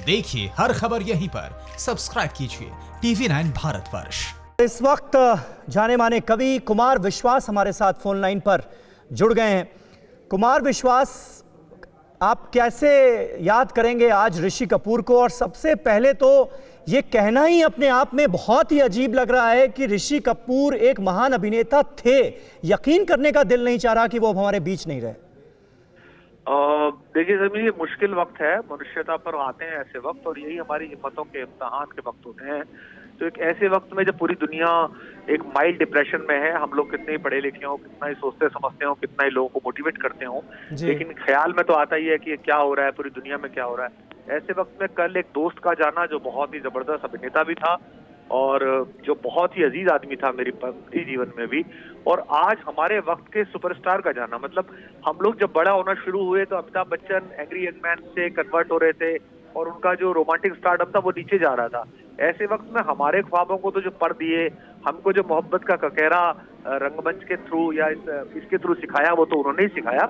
देखिए हर खबर यहीं पर, सब्सक्राइब कीजिए TV9 भारतवर्ष। इस वक्त जाने माने कवि कुमार विश्वास हमारे साथ फोन लाइन पर जुड़ गए हैं। कुमार विश्वास, आप कैसे याद करेंगे आज ऋषि कपूर को? और सबसे पहले तो ये कहना ही अपने आप में बहुत ही अजीब लग रहा है कि ऋषि कपूर एक महान अभिनेता थे। यकीन करने का दिल नहीं चाह रहा कि वो अब हमारे बीच नहीं रहे। देखिए सर, ये मुश्किल वक्त है, मनुष्यता पर आते हैं ऐसे वक्त, और यही हमारी हिम्मतों के इम्तिहान के वक्त होते हैं। तो एक ऐसे वक्त में जब पूरी दुनिया एक माइल्ड डिप्रेशन में है, हम लोग कितने ही पढ़े लिखे हों, कितना ही सोचते समझते हो, कितना ही लोगों को मोटिवेट करते हो, लेकिन ख्याल में तो आता ही है कि क्या हो रहा है, पूरी दुनिया में क्या हो रहा है। ऐसे वक्त में कल एक दोस्त का जाना जो बहुत ही जबरदस्त अभिनेता भी था और जो बहुत ही अजीज आदमी था मेरे जीवन में भी, और आज हमारे वक्त के सुपरस्टार का जाना, मतलब हम लोग जब बड़ा होना शुरू हुए तो Amitabh Bachchan angry young man से कन्वर्ट हो रहे थे और उनका जो रोमांटिक स्टारडम था वो नीचे जा रहा था। ऐसे वक्त में हमारे ख्वाबों को तो जो पर दिए, हमको जो मोहब्बत का ककेरा रंगमंच के थ्रू या इसके थ्रू सिखाया, वो तो उन्होंने ही सिखाया।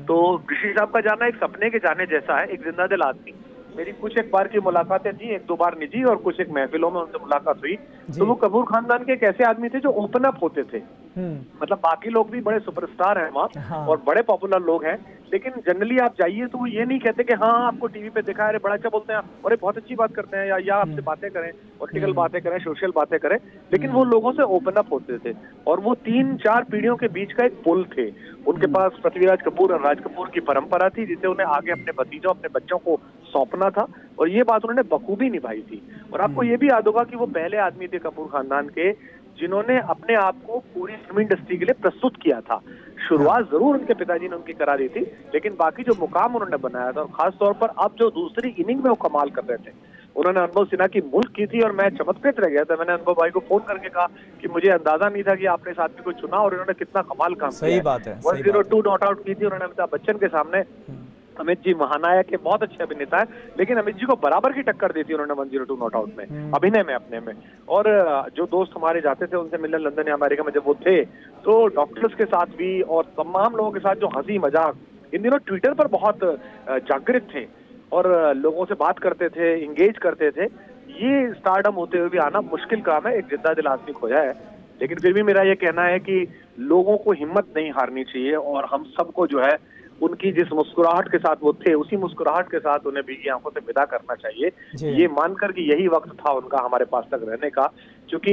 तो ऋषि साहब का जाना एक सपने के जाने जैसा है, एक जिंदा दिल आदमी। मेरी कुछ एक बार की मुलाकातें थी, एक दो बार निजी और कुछ एक महफिलों में उनसे मुलाकात हुई। तो वो कपूर खानदान के एक ऐसे आदमी थे जो ओपन अप होते थे। मतलब बाकी लोग भी बड़े सुपरस्टार हैं वहाँ और बड़े पॉपुलर लोग हैं, लेकिन जनरली आप जाइए तो वो ये नहीं कहते कि हाँ आपको टीवी पे देखा है, बड़ा अच्छा बोलते हैं और बहुत अच्छी बात करते हैं, या आपसे बातें करें, पॉलिटिकल बातें करें, सोशल बातें करें, लेकिन वो लोगों से ओपन अप होते थे। और वो 3-4 पीढ़ियों के बीच का एक पुल थे। उनके पास पृथ्वीराज कपूर और राज कपूर की परंपरा थी, जिसे उन्हें आगे अपने भतीजों, अपने बच्चों को सौंपना था, और ये बात उन्होंने बखूबी निभाई थी। और आपको ये भी याद होगा कि वो पहले आदमी थे कपूर खानदान के जिन्होंने अपने आप को पूरी फिल्म इंडस्ट्री के लिए प्रस्तुत किया था। शुरुआत जरूर उनके पिताजी ने उनकी करा दी थी, लेकिन बाकी जो मुकाम उन्होंने बनाया था, और खास तौर पर अब जो दूसरी इनिंग में वो कमाल कर रहे थे, उन्होंने अनुभव सिन्हा की मुल्क की थी और मैं चमत्कृत रह गया था। मैंने अनुभव भाई को फोन करके कहा कि मुझे अंदाजा नहीं था कि आपने इस आदमी को चुना और इन्होंने कितना कमाल काम किया। सही बात है। 102 नॉट आउट की थी उन्होंने अमिताभ बच्चन के सामने। अमित जी महानायक के बहुत अच्छे अभिनेता है, लेकिन अमित जी को बराबर की टक्कर दी थी उन्होंने 102 नॉट आउट में, अभिनय में, अपने में। और जो दोस्त हमारे जाते थे उनसे मिलने लंदन या अमेरिका में जब वो थे, तो डॉक्टर्स के साथ भी और तमाम लोगों के साथ जो हंसी मजाक, इन दिनों ट्विटर पर बहुत जागृत थे और लोगों से बात करते थे, इंगेज करते थे। ये स्टारडम होते हुए भी आना मुश्किल काम है, एक जिंदा दिल आदमी खोया है। लेकिन फिर भी मेरा ये कहना है कि लोगों को हिम्मत नहीं हारनी चाहिए और हम सबको जो है उनकी जिस मुस्कुराहट के साथ वो थे, उसी मुस्कुराहट के साथ उन्हें भीगी आंखों से विदा करना चाहिए, ये मानकर कि यही वक्त था उनका हमारे पास तक रहने का। क्योंकि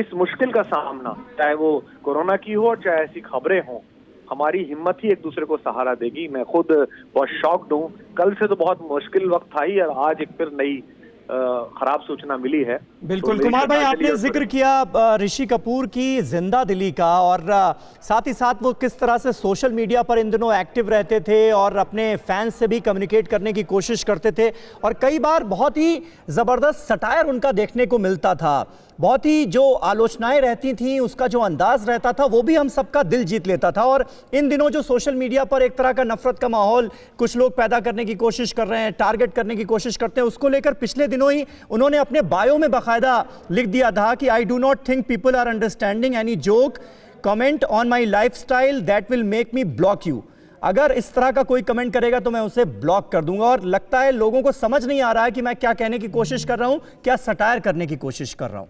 इस मुश्किल का सामना, चाहे वो कोरोना की हो चाहे ऐसी खबरें हों, हमारी हिम्मत ही एक दूसरे को सहारा देगी। मैं खुद बहुत शॉक्ड हूँ, कल से तो बहुत मुश्किल वक्त था ही और आज एक फिर नई खराब सूचना मिली है। बिल्कुल कुमार भाई, आपने जिक्र किया ऋषि कपूर की जिंदा दिली का, और साथ ही साथ वो किस तरह से सोशल मीडिया पर इन दिनों एक्टिव रहते थे और अपने फैंस से भी कम्युनिकेट करने की कोशिश करते थे, और कई बार बहुत ही ज़बरदस्त सटायर उनका देखने को मिलता था। बहुत ही जो आलोचनाएं रहती थीं, उसका जो अंदाज रहता था, वो भी हम सबका दिल जीत लेता था। और इन दिनों जो सोशल मीडिया पर एक तरह का नफरत का माहौल कुछ लोग पैदा करने की कोशिश कर रहे हैं, टारगेट करने की कोशिश करते हैं, उसको लेकर पिछले दिनों ही उन्होंने अपने बायो में बाकायदा लिख दिया था कि I do not think people are understanding any joke comment on my lifestyle that will make me block you. अगर इस तरह का कोई कमेंट करेगा तो मैं उसे ब्लॉक कर दूंगा। और लगता है लोगों को समझ नहीं आ रहा है कि मैं क्या कहने की कोशिश कर रहा हूं, क्या सटायर करने की कोशिश कर रहा हूं।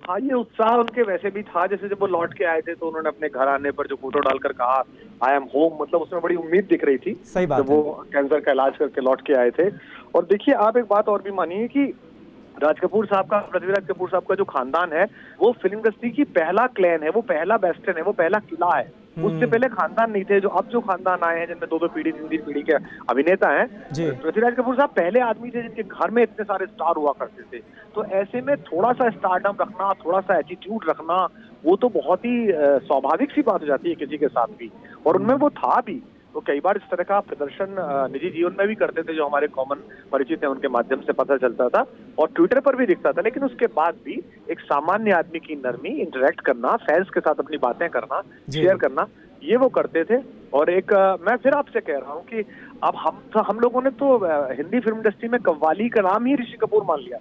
हाँ, ये उत्साह उनके वैसे भी था। जैसे जब वो लौट के आए थे तो उन्होंने अपने घर आने पर जो फोटो डालकर कहा आई एम होम, मतलब उसमें बड़ी उम्मीद दिख रही थी। सही बात जब वो कैंसर का इलाज करके लौट के आए थे। और देखिए, आप एक बात और भी मानिए कि राज कपूर साहब का, पृथ्वीराज कपूर साहब का जो खानदान है, वो फिल्म इंडस्ट्री की पहला क्लैन है, वो पहला बेस्टन है, वो पहला किला है। उससे पहले खानदान नहीं थे। जो अब जो खानदान आए हैं जिनमें 2-2 पीढ़ी 3-3 पीढ़ी के अभिनेता हैं, पृथ्वीराज कपूर साहब पहले आदमी थे जिनके घर में इतने सारे स्टार हुआ करते थे। तो ऐसे में थोड़ा सा स्टारडम रखना, थोड़ा सा एटीट्यूड रखना, वो तो बहुत ही स्वाभाविक सी बात हो जाती है किसी के साथ भी, और उनमें वो था भी। तो कई बार इस तरह का प्रदर्शन निजी जीवन में भी करते थे, जो हमारे कॉमन परिचित हैं उनके माध्यम से पता चलता था और ट्विटर पर भी दिखता था। लेकिन उसके बाद भी एक सामान्य आदमी की नरमी, इंटरेक्ट करना, फैंस के साथ अपनी बातें करना, शेयर करना, ये वो करते थे। और एक मैं फिर आपसे कह रहा हूँ कि अब हम लोगों ने तो हिंदी फिल्म इंडस्ट्री में कव्वाली का नाम ही ऋषि कपूर मान लिया।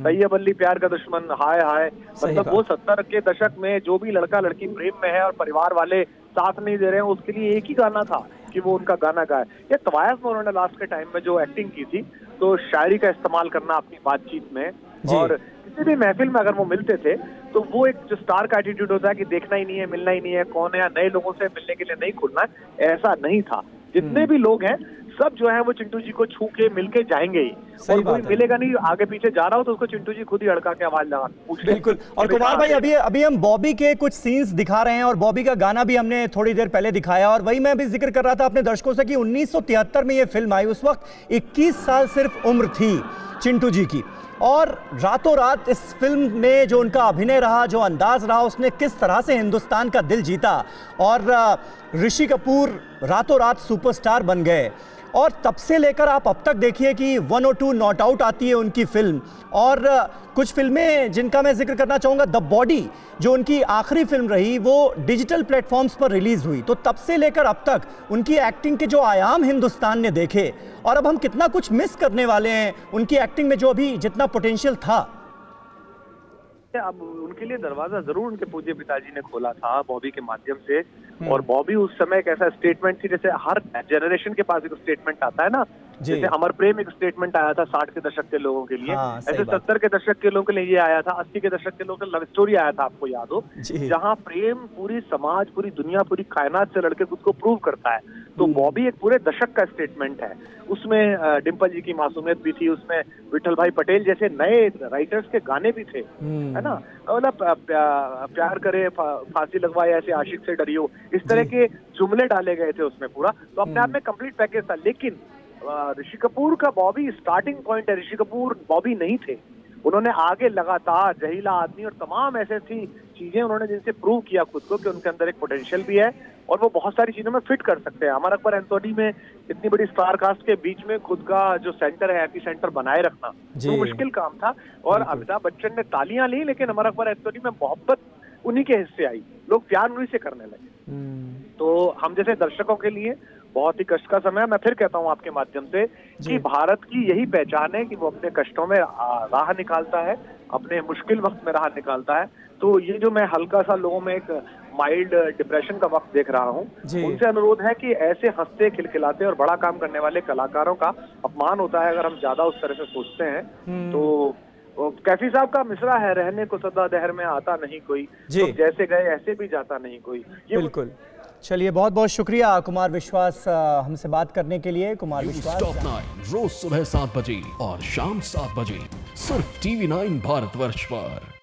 तैयब अली प्यार का दुश्मन, हाय हाय, मतलब वो 70 के दशक में जो भी लड़का लड़की प्रेम में है और परिवार वाले साथ नहीं दे रहे हैं, उसके लिए एक ही गाना था कि वो उनका गाना गाए। या तवायफ में उन्होंने लास्ट के टाइम में जो एक्टिंग की थी, तो शायरी का इस्तेमाल करना अपनी बातचीत में, और किसी भी महफिल में अगर वो मिलते थे तो वो एक जो स्टार का एटीट्यूड होता है कि देखना ही नहीं है, मिलना ही नहीं है, कौन है, या नए लोगों से मिलने के लिए नहीं खुलना है, ऐसा नहीं था। जितने भी लोग हैं सब जो है वो चिंटू जी को छू के मिलके जाएंगे ही, और कोई मिलेगा नहीं, आगे पीछे जा रहा हो तो उसको चिंटू जी खुद ही अड़का के आवाज लगा पूछ। बिल्कुल। और कुमार भाई, अभी हम बॉबी के कुछ सीन्स दिखा रहे हैं और बॉबी का गाना भी हमने थोड़ी देर पहले दिखाया, और वही मैं भी जिक्र कर रहा था अपने दर्शकों से कि 1973 में ये फिल्म आई, उस वक्त 21 साल सिर्फ उम्र थी चिंटू जी की, और रातों रात इस फिल्म में जो उनका अभिनय रहा, जो अंदाज रहा, उसने किस तरह से हिंदुस्तान का दिल जीता, और ऋषि कपूर रातों रात सुपरस्टार बन गए। और तब से लेकर आप अब तक देखिए कि 102 नॉट आउट आती है उनकी फिल्म, और कुछ फिल्में जिनका मैं जिक्र करना चाहूँगा, द बॉडी जो उनकी आखिरी फिल्म रही वो डिजिटल प्लेटफॉर्म्स पर रिलीज हुई। तो तब से लेकर अब तक उनकी एक्टिंग के जो आयाम हिंदुस्तान ने देखे, और अब हम कितना कुछ मिस करने वाले हैं उनकी एक्टिंग में, जो अभी जितना पोटेंशियल था। अब उनके लिए दरवाजा जरूर उनके पूज्य पिताजी ने खोला था बॉबी के माध्यम से, और बॉबी उस समय एक ऐसा स्टेटमेंट थी, जैसे हर जनरेशन के पास एक स्टेटमेंट आता है ना, जैसे अमर प्रेम एक स्टेटमेंट आया था 60 के दशक के लोगों के लिए, ऐसे 70 के दशक के लोगों के लिए ये आया था, 80 के दशक के लोगों के लव स्टोरी आया था, आपको याद हो, जहाँ प्रेम पूरी समाज, पूरी दुनिया, पूरी कायनात से लड़के खुद को प्रूव करता है। तो बॉबी एक पूरे दशक का स्टेटमेंट है। उसमें डिम्पल जी की मासूमियत भी थी, उसमें विठल भाई पटेल जैसे नए राइटर्स के गाने भी थे, है ना, मतलब प्यार करे फांसी लगवाए ऐसे आशिक से डरियो, इस तरह के जुमले डाले गए थे उसमें पूरा, तो अपने आप में कंप्लीट पैकेज था। लेकिन ऋषि कपूर का बॉबी स्टार्टिंग पॉइंट है, ऋषि कपूर बॉबी नहीं थे, उन्होंने आगे लगातार जहीला आदमी और तमाम ऐसी चीजें उन्होंने जिनसे प्रूव किया खुद को कि उनके अंदर एक पोटेंशियल भी है और वो बहुत सारी चीजों में फिट कर सकते हैं। अमर अकबर एंथोनी में इतनी बड़ी स्टार कास्ट के बीच में खुद का जो सेंटर है, एपी सेंटर बनाए रखना, तो मुश्किल काम था। और अमिताभ बच्चन ने तालियां ली, लेकिन अमर अकबर एंथोनी में मोहब्बत उन्हीं के हिस्से आई, लोग प्यार उन्हीं से करने लगे। तो हम जैसे दर्शकों के लिए बहुत ही कष्ट का समय है। मैं फिर कहता हूँ आपके माध्यम से कि भारत की यही पहचान है कि वो अपने कष्टों में राह निकालता है, अपने मुश्किल वक्त में राह निकालता है। तो ये जो मैं हल्का सा लोगों में एक माइल्ड डिप्रेशन का वक्त देख रहा हूँ, उनसे अनुरोध है कि ऐसे हंसते खिलखिलाते और बड़ा काम करने वाले कलाकारों का अपमान होता है अगर हम ज्यादा उस तरह से सोचते हैं। तो कैफी साहब का मिसरा है, रहने को सदा दहर में आता नहीं कोई, तो जैसे गए ऐसे भी जाता नहीं कोई। बिल्कुल। चलिए, बहुत बहुत शुक्रिया कुमार विश्वास हमसे बात करने के लिए। कुमार विश्वास, टॉप 9 रोज सुबह 7 बजे और शाम 7 बजे सिर्फ TV9 भारतवर्ष पर।